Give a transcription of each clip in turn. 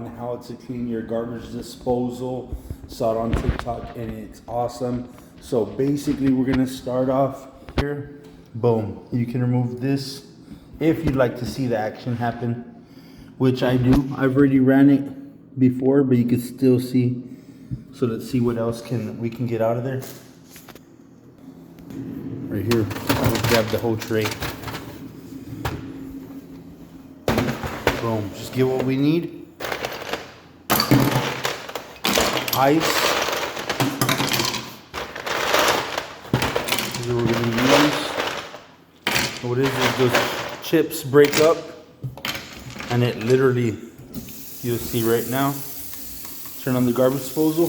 how to clean your garbage disposal. Saw it on TikTok and it's awesome. So basically we're gonna start off here. Boom. You can remove this if you'd like to see the action happen, which I do. I've already ran it before, but you can still see. So let's see what else we can get out of there. Right here, I'll grab the whole tray. Boom, just get what we need. Ice. This is what we're gonna use. What it is those chips break up, and it literally, you'll see right now. Turn on the garbage disposal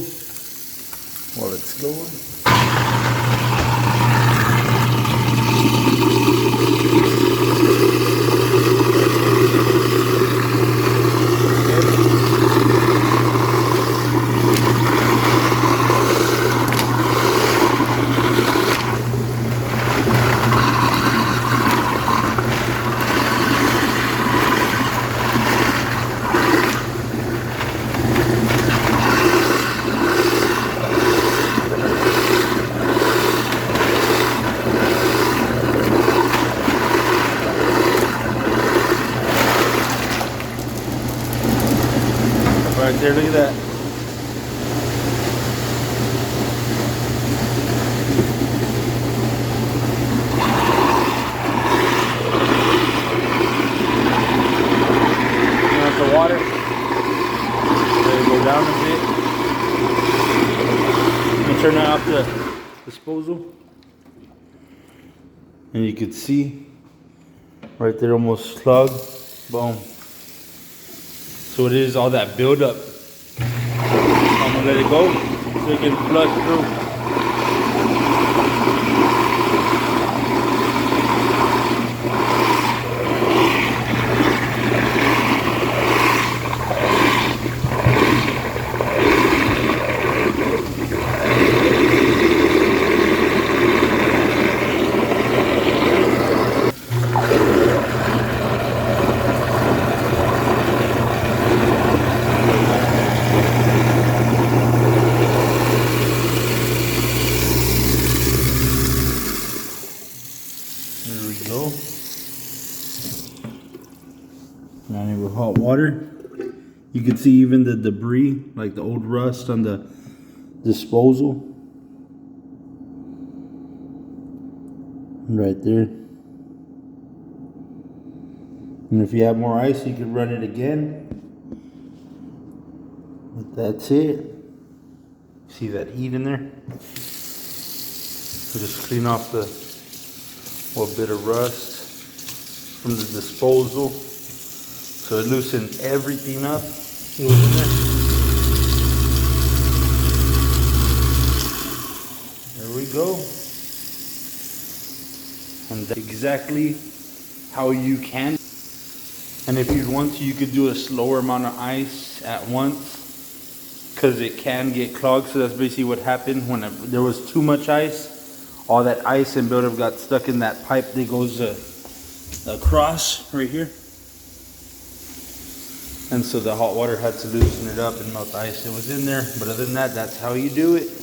while it's going. Right there, look at that. Turn off the water. Let it go down a bit. And turn off the disposal. And you can see right there almost clogged. Boom. So it is all that buildup. I'm gonna let it go so it can flush through. There we go. Running with hot water. You can see even the debris, like the old rust on the disposal. Right there. And if you have more ice, you can run it again. But that's it. See that heat in there? So just clean off the little bit of rust from the disposal. So it loosened everything up. It was in there. There we go. And that's exactly how you can. And if you want to, you could do a slower amount of ice at once, because it can get clogged. So that's basically what happened when there was too much ice. All that ice and buildup got stuck in that pipe that goes across right here. And so the hot water had to loosen it up and melt the ice that was in there. But other than that, that's how you do it.